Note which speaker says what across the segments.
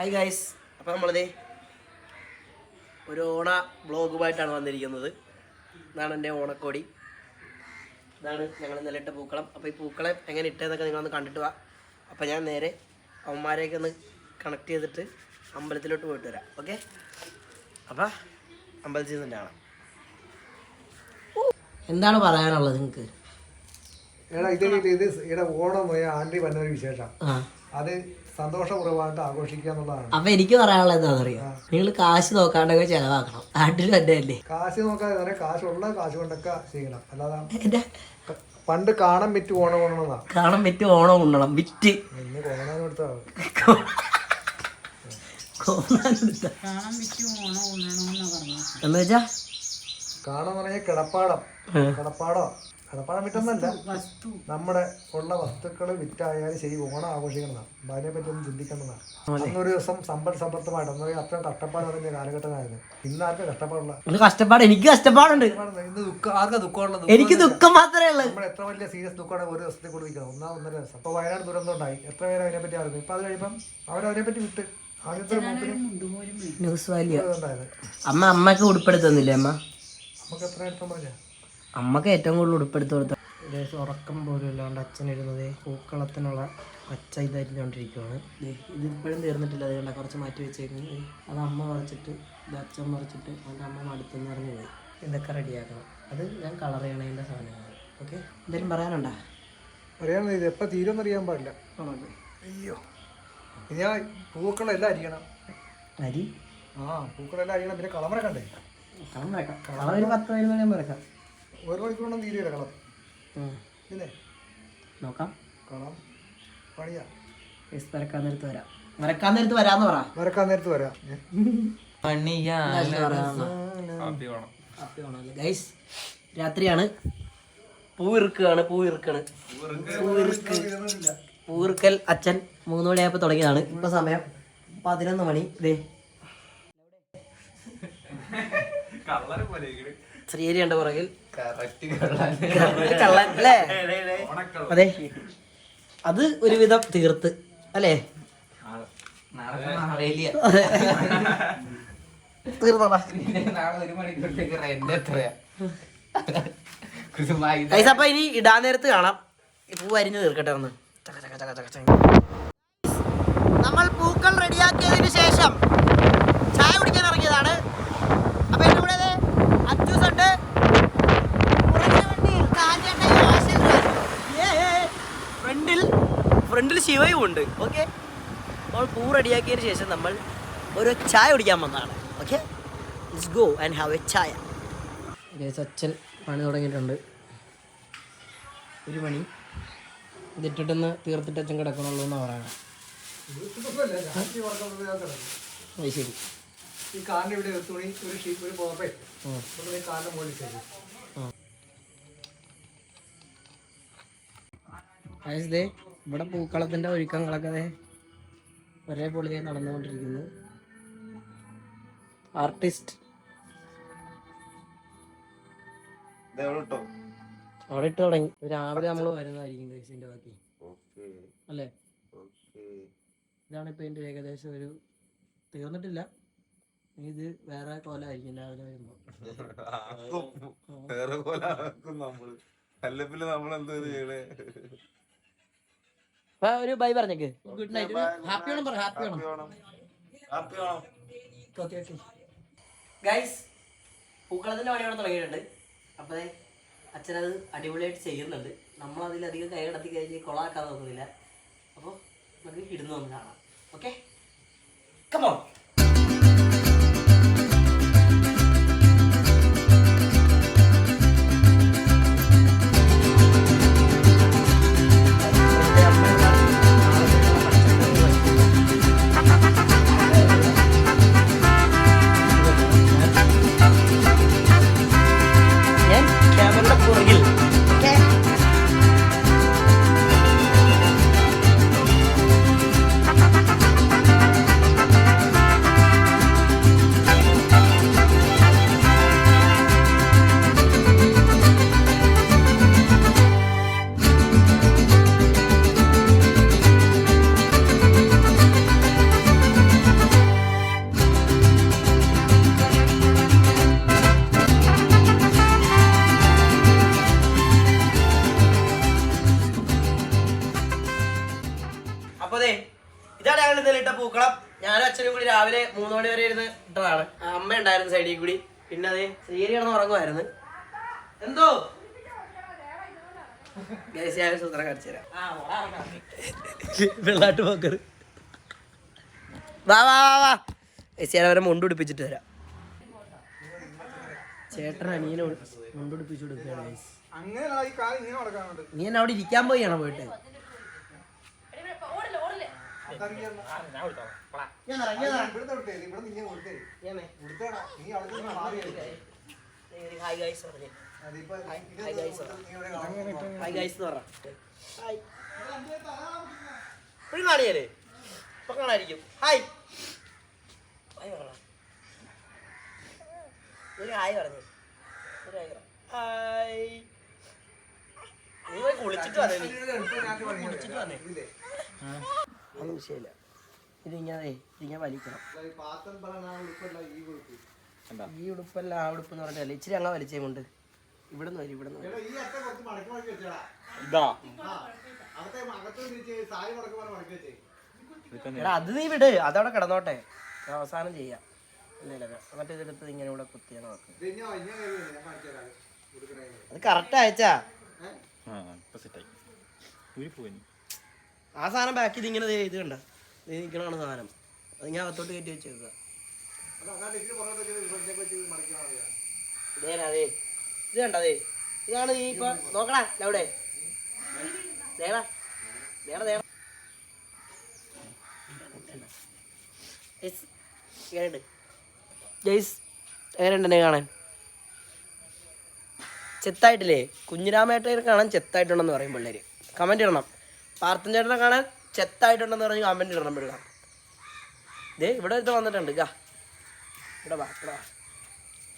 Speaker 1: Hi guys, അപ്പോൾ നമ്മളിത് ഒരു ഓണ വ്ളോഗുമായിട്ടാണ് വന്നിരിക്കുന്നത്. ഇതാണ് എൻ്റെ ഓണക്കോടി, ഇതാണ് ഞങ്ങൾ നിലയിട്ട പൂക്കളം. അപ്പോൾ ഈ പൂക്കളം എങ്ങനെ ഇട്ടതെന്നൊക്കെ നിങ്ങളൊന്ന് കണ്ടിട്ട് വാ. അപ്പോൾ ഞാൻ നേരെ അവന്മാരെയൊക്കെ ഒന്ന് കണക്ട് ചെയ്തിട്ട് അമ്പലത്തിലോട്ട് പോയിട്ട് വരാം. ഓക്കെ, അപ്പോൾ അമ്പലത്തിൽ നിന്ന് കാണാം. എന്താണ് പറയാനുള്ളത് നിങ്ങൾക്ക്?
Speaker 2: ഇത് ഓണം ആണ്ടി വന്നൊരു വിശേഷം, അത് സന്തോഷപൂർവ്വമായിട്ട് ആഘോഷിക്കുക എന്നുള്ളതാണ്.
Speaker 1: അപ്പൊ എനിക്ക് പറയാനുള്ളത് എന്താണെന്നറിയോ, നിങ്ങൾ കാശ് നോക്കാണ്ടൊക്കെ ചെലവാക്കണം. നാട്ടിൽ തന്നെ അല്ലേ
Speaker 2: കാശ് നോക്കാതെ കാശുള്ള കാശ് കൊണ്ടൊക്കെ ചെയ്യണം. അല്ലാതെ പണ്ട് കാണാൻ വിറ്റ് ഓണം കൊണ്ടതാ,
Speaker 1: കാണാൻ വിറ്റ് ഓണം കൊണ്ടണം. വിറ്റ് എന്ന് വെച്ചാ
Speaker 2: കാണാൻ പറഞ്ഞ കിടപ്പാടം വിറ്റൊന്നല്ല, നമ്മുടെ ഉള്ള വസ്തുക്കൾ വിറ്റായാലും ശരി ഓണം ആഘോഷിക്കണതാണ്. അതിനെ പറ്റി ഒന്നും ചിന്തിക്കേണ്ടതാണ്. അന്നൊരു ദിവസം സമൃദ്ധമായിട്ട് അത്രയും കഷ്ടപ്പാട് പറഞ്ഞ കാലഘട്ടമായിരുന്നു. ഇന്ന് ആർക്കും
Speaker 1: കഷ്ടപ്പാട് എനിക്ക് കഷ്ടപ്പാടുണ്ട്.
Speaker 2: ഇന്ന് ആർക്കാ ദുഃഖമുള്ളത്?
Speaker 1: എനിക്ക് ദുഃഖം മാത്രമേ ഉള്ളൂ.
Speaker 2: നമ്മൾ എത്ര വലിയ സീരിയസ് ദുഃഖമാണ് ഒരു ദിവസത്തിൽ കൂടി നിൽക്കണം, ഒന്നര ദിവസം. അപ്പൊ വയനാട് ദുരന്തം ഉണ്ടായി, എത്ര പേര് അതിനെ പറ്റി അറിഞ്ഞു. ഇപ്പൊ അത് കഴിയുമ്പം അവരതിനെ പറ്റി വിട്ട്
Speaker 1: ന്യൂസ് വാല്യൂ. അമ്മക്ക് ഉടുപ്പെടുത്തുന്നില്ലേ? നമുക്ക്
Speaker 2: എത്ര എടുത്താൽ പറഞ്ഞ
Speaker 1: അമ്മക്ക് ഏറ്റവും കൂടുതൽ ഉടുപ്പെടുത്ത് കൊടുത്ത ഉറക്കം പോലും ഇല്ലാണ്ട് അച്ഛനിരുന്നത് പൂക്കളത്തിനുള്ള പച്ച ഇതായിരിക്കൊണ്ടിരിക്കുകയാണ്. ഇതിപ്പോഴും തീർന്നിട്ടില്ല, അതുകൊണ്ട് കുറച്ച് മാറ്റി വെച്ചേക്കുന്നത്. അത് അമ്മ പറിച്ചിട്ട് ഇത് അച്ഛൻ പറിച്ചിട്ട് അതിൻ്റെ അമ്മ അടുത്തെന്ന് അറിഞ്ഞു പോയി. ഇതൊക്കെ റെഡിയാക്കണം. അത് ഞാൻ കളർ ചെയ്യണതിൻ്റെ സാധനങ്ങൾ. ഓക്കെ, എന്തെങ്കിലും പറയാനുണ്ടോ?
Speaker 2: അറിയാൻ ഇത് എപ്പോൾ തീരുമെന്ന് അറിയാൻ പാടില്ല. അയ്യോ, ഇനി പൂക്കളെല്ലാം അരിയണം.
Speaker 1: അരി
Speaker 2: പൂക്കളെല്ലാം അരിയണം. പിന്നെ കളമറ കണ്ടേ,
Speaker 1: കളം വരക്കാം. കളർ ഒരു 10-15 മണിയാകുമ്പോൾ വരക്കാം.
Speaker 2: ഒരു മണിക്കൂറൊന്നും തീരുകയില്ല കളം. പിന്നെ
Speaker 1: നോക്കാം,
Speaker 2: കളം പണിയാ.
Speaker 1: വരക്കാൻ നേരത്ത് വരാം. വരക്കാൻ നേരത്ത് വരാന്ന് പറ.
Speaker 2: വരക്കാൻ നേരത്ത് വരാം.
Speaker 1: ഗൈസ്, രാത്രിയാണ്. പൂവിറുക്കാണ്. പൂവിറുക്കൽ അച്ഛൻ 3 മണിയായപ്പോൾ തുടങ്ങിയതാണ്. ഇപ്പൊ സമയം 11 മണി. ഇതേ ശ്രീഹരിയുണ്ട് പുറകിൽ. കള്ളൻ അല്ലേ? അതെ, അത് ഒരുവിധം തീർത്ത് അല്ലേ? അപ്പൊ ഇനി ഇടാൻ നേരത്ത് കാണാം. പൂ അരിഞ്ഞ് തീർക്കട്ടെ ഒന്ന്. നമ്മൾ പൂക്കൾ റെഡിയാക്കിയതിനു ശേഷം ചായ കുടിക്കാൻ ഇറങ്ങിയതാണ്. അപ്പൊ എന്റെ കൂടെ അച്ചൂസ് ഉണ്ട്, ഫ്രണ്ടിൽ ശിവയും ഉണ്ട്. ഓക്കെ, നമ്മൾ പൂ റെഡിയാക്കിയതിന് ശേഷം നമ്മൾ ഒരു ചായ കുടിക്കാൻ വന്നതാണ്. Okay, let's go and have A ചായ. അച്ഛൻ പണി തുടങ്ങിയിട്ടുണ്ട്. 1 മണി. ഇതിട്ടിട്ടൊന്ന് തീർത്തിട്ട് അച്ഛൻ കിടക്കണുള്ളൂ എന്നാണ് പറയുന്നത്. ശരി.
Speaker 2: ഈ കാറിന്റെ ഇവിടെ ഒരു തുണി, ഒരു പോപ്പേ കാറിന്റെ മുകളിൽ ശരി.
Speaker 1: ഇവിടെ പൂക്കളത്തിന്റെ ഒരുക്കങ്ങളൊക്കെ ഒരേ പൊളിയെ നടന്നുകൊണ്ടിരിക്കുന്നു. ആർട്ടിസ്റ്റ് അവിടെ ഇട്ട് തുടങ്ങി. രാവിലെ നമ്മൾ വരുന്നതായിരിക്കും ഇതിന്റെ ബാക്കി അല്ലേ? ഇതാണ് ഇപ്പൊ ഇതിന്റെ ഏകദേശം ഒരു തീർന്നിട്ടില്ല. ഇത് വേറെ കോലായിരിക്കും രാവിലെ വരുമ്പോ. ഒരു ബൈ പറഞ്ഞേക്ക്. Good night. ഹാപ്പി ഓണം പറ. ഹാപ്പി ഓണം. ഓക്കെ ഗൈസ്, പൂക്കളത്തിന്റെ പണിയോടെ തുടങ്ങിയിട്ടുണ്ട്. അപ്പൊ അച്ഛനത് അടിപൊളിയായിട്ട് ചെയ്യുന്നുണ്ട്. നമ്മളതിലധികം കൈ കടത്തി കഴിഞ്ഞ് കൊളാക്കാൻ നോക്കുന്നില്ല. അപ്പോൾ നമുക്ക് ഇടുന്നു ഒന്ന് കാണാം. Okay, come on. ഇതാണ് ഞങ്ങൾ ഇന്നലെ ഇട്ട പൂക്കളം. ഞാനും അച്ഛനും കൂടി രാവിലെ 3 മണി വരെ ഇരുന്ന് ഇട്ടതാണ്. അമ്മ ഉണ്ടായിരുന്നു സൈഡിൽ കൂടി. പിന്നെ അത് ശ്രീഹരി കിടന്ന് ഉറങ്ങുമായിരുന്നു. എന്തോ സൂത്രം കാണിച്ചു തരാം. വെള്ളാട്ട് പോക്കറ് വാ വാ വാ വാ. അവരെ മുണ്ടുപിടിപ്പിച്ചിട്ട് തരാം. ചേട്ടൻ അനിയനെ മുണ്ടുപിടിപ്പിച്ചു കൊടുക്കുകയാണ്. നീ എന്നെ അവിടെ ഇരിക്കാൻ പോയാണോ പോയിട്ട്? കാണിയല്ലേ ഇപ്പൊ കാണാതിരിക്കും. ഹായ് ഒരു ഹായ് പറഞ്ഞു. ഹായ്. നീ പോയി കുളിച്ചിട്ട് വന്നേ. ഒന്നും വിഷയമില്ല. ഇതിങ്ങനെ വലിക്കണം. ഈ ഉടുപ്പല്ല ആ ഉടുപ്പ് എന്ന് പറഞ്ഞാൽ ഇച്ചിരി അങ്ങ് വലിച്ചേ കൊണ്ട് ഇവിടെ നിന്ന് വരും. ഇവിടെ നിന്ന് എടാ അത് നീ വിട്, അതവിടെ കിടന്നോട്ടെ, അവസാനം ചെയ്യാം. എന്നിട്ട് ഇതെടുത്ത് ഇങ്ങനെ ഇവിടെ കുത്തിയാണ് നോക്കുന്നത്. അത് കറക്റ്റ് അയച്ചാ ആ സാധനം ബാക്കി ഇതിങ്ങനെ ഇത് കണ്ട നിൽക്കണാണ് സാധനം. അത് ഞാൻ അകത്തോട്ട് കയറ്റി വെച്ചേക്കുക. ഇതേനാ ഇത് കണ്ടതേ, ഇതാണ് നീ ഇപ്പൊ നോക്കണ അവിടെ എങ്ങനെയുണ്ടെന്നെ കാണാൻ? ചെത്തായിട്ടില്ലേ? കുഞ്ഞിരാമേട്ടനെ കാണാൻ ചെത്തായിട്ടുണ്ടെന്ന് പറയും പിള്ളേര്. കമൻറ്റ് ഇടണം. പാർത്ഥൻ ചേട്ടനെ കാണാൻ ചെത്തായിട്ടുണ്ടെന്ന് പറഞ്ഞ് കമൻറ്റ് ഇടണം പിള്ളേർ. ഇതേ ഇവിടെ അടുത്ത് വന്നിട്ടുണ്ട്. ഇവിടെ വാ.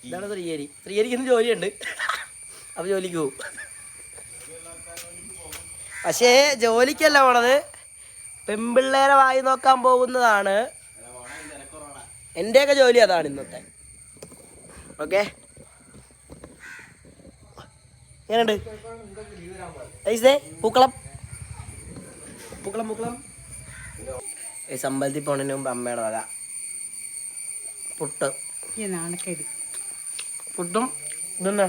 Speaker 1: ഇതാണ് ശ്രീഹരിക്ക് ഇന്ന് ജോലിയുണ്ട്. അപ്പോൾ ജോലിക്ക് പോവും. പക്ഷേ ജോലിക്കല്ല പോണത്, പെൺപിള്ളേരെ വായി നോക്കാൻ പോകുന്നതാണ്. എൻ്റെയൊക്കെ ജോലി അതാണ് ഇന്നത്തെ. ഓക്കെ, എങ്ങനെയുണ്ട് പൂക്കളം? ഈ അമ്പലത്തിൽ പോണതിന് മുമ്പ് അമ്മയുടെ വക പുട്ടും ഇതെന്നാ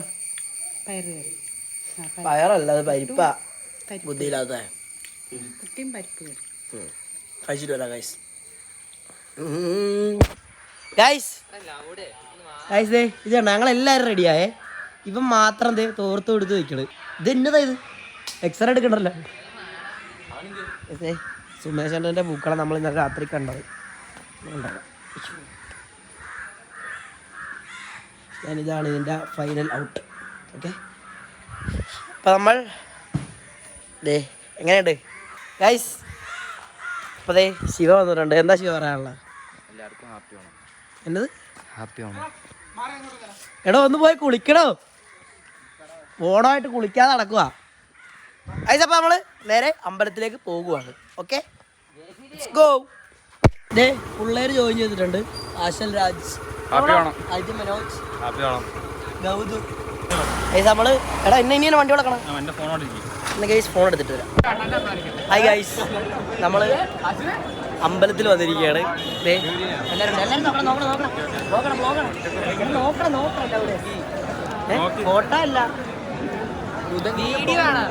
Speaker 1: പയറല്ല, അത് പരിപ്പാ. ബുദ്ധിയില്ലാത്ത കഴിച്ചിട്ട് വരാം ഗൈസ്. ഇത് കണ്ട ഞങ്ങളെല്ലാവരും റെഡിയായേ. ഇവൻ മാത്രം തോർത്ത് കൊടുത്ത് വെക്കണ്. ഇത് എന്നതാ ഇത്? എക്സ്റേ എടുക്കണ്ടല്ലോ. സുമേഷേട്ടൻ്റെ പൂക്കളം നമ്മൾ ഇന്നലെ രാത്രി കണ്ടത്. ഞാനിതാണ് ഇതിൻ്റെ ഫൈനൽ ഔട്ട്. ഓക്കെ, അപ്പം നമ്മൾ എങ്ങനെയുണ്ട് ഗൈസ്? അപ്പോൾ ശിവ വന്നിട്ടുണ്ട്. എന്താ ശിവ പറയാനുള്ളത്?
Speaker 3: എല്ലാവർക്കും ഹാപ്പി ആണ്.
Speaker 1: എന്നത്
Speaker 3: ഹാപ്പി ആണ്.
Speaker 1: എടോ ഒന്ന് പോയി കുളിക്കണോ? ഓണമായിട്ട് കുളിക്കാതെ നടക്കുക ഗൈസ്. അപ്പോൾ നമ്മൾ നേരെ അമ്പലത്തിലേക്ക് പോകുവാണ്. Okay, go. പിള്ളേർ ജോയിൻ ചെയ്തിട്ടുണ്ട്. ആശൽ രാജ്, അജിത് മനോജ്, ഗൗതു. നമ്മള് എടാ ഇനിയാണ് വണ്ടി വിളക്കണം. ഗൈസ് ഫോൺ എടുത്തിട്ട് വരാം. ഹായ് ഗൈസ്, നമ്മള് അമ്പലത്തിൽ വന്നിരിക്കുകയാണ്. ഫോട്ടോ അല്ല, വീഡിയോ ആണ്.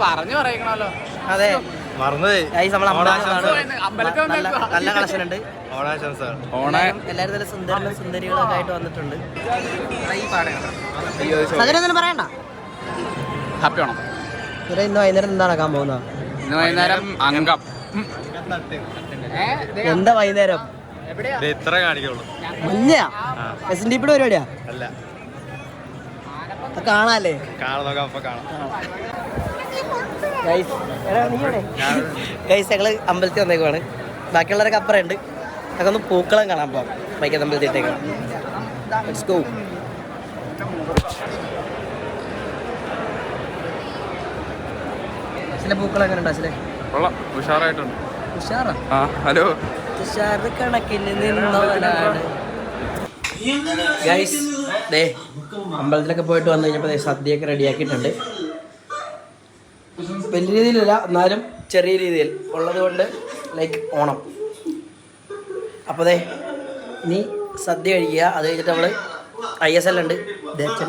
Speaker 1: പറഞ്ഞു പറയണല്ലോ. അതെ, നല്ല കളക്ഷൻ ഉണ്ട്. എല്ലാവരും നല്ല സുന്ദരികളൊക്കെ ആയിട്ട് വന്നിട്ടുണ്ട്. സജനൊന്നും പറയണ്ട.
Speaker 3: ഹാപ്പി ആണോ?
Speaker 1: ഇന്ന് വൈകുന്നേരം എന്താണ് ആക്കാൻ പോകുന്നത്?
Speaker 3: ഇന്ന് വൈകുന്നേരം അംഗം.
Speaker 1: എന്താ വൈകുന്നേരം?
Speaker 3: ഇത്ര കാണിക്കുള്ളൂ.
Speaker 1: മഞ്ഞയാ? SNDP പരിപാടിയാ?
Speaker 3: അല്ല,
Speaker 1: കാണാല്ലേ? ഗൈസ് ഞങ്ങള് അമ്പലത്തിൽ വന്നേക്കുവാണ്. ബാക്കിയുള്ളവരൊക്കെ അപ്പുറം ഉണ്ട്. ഞങ്ങൾക്ക് ഒന്ന് പൂക്കളം കാണാൻ പോവാം. വൈക്കത്ത് അമ്പലത്തിട്ടേക്കാണ്. Let's go. അച്ഛൻ്റെ പൂക്കളം എങ്ങനെ ഉണ്ട് അച്ഛനെ?
Speaker 3: ഉഷാറായിട്ടുണ്ട്.
Speaker 1: ഉഷാറാ?
Speaker 3: ഹലോ.
Speaker 1: ഉഷാറ് കണക്കിൽ നിന്നവനാണ് ഗൈസ്. അമ്പലത്തിലൊക്കെ പോയിട്ട് വന്നു കഴിഞ്ഞപ്പോൾ സദ്യയൊക്കെ റെഡിയാക്കിയിട്ടുണ്ട്. വലിയ രീതിയിലല്ല എന്നാലും ചെറിയ രീതിയിൽ ഉള്ളത് കൊണ്ട് ലൈക്ക് ഓണം. അപ്പോൾ അതെ ഇനി സദ്യ കഴിക്കുക. അത് കഴിഞ്ഞിട്ട് നമ്മൾ ISL ഉണ്ട് ദേച്ചൻ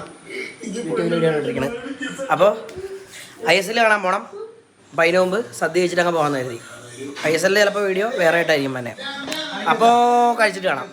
Speaker 1: യൂട്യൂബിൽ വീഡിയോ കണ്ടിരിക്കുന്നത്. അപ്പോൾ ISL കാണാൻ പോകണം. അപ്പം അതിന് മുമ്പ് സദ്യ കഴിച്ചിട്ട് അങ്ങ് പോകാമെന്ന് കരുതി. ISL ചിലപ്പോൾ വീഡിയോ വേറെ ആയിട്ടായിരിക്കും തന്നെ. അപ്പോൾ കഴിച്ചിട്ട് കാണാം.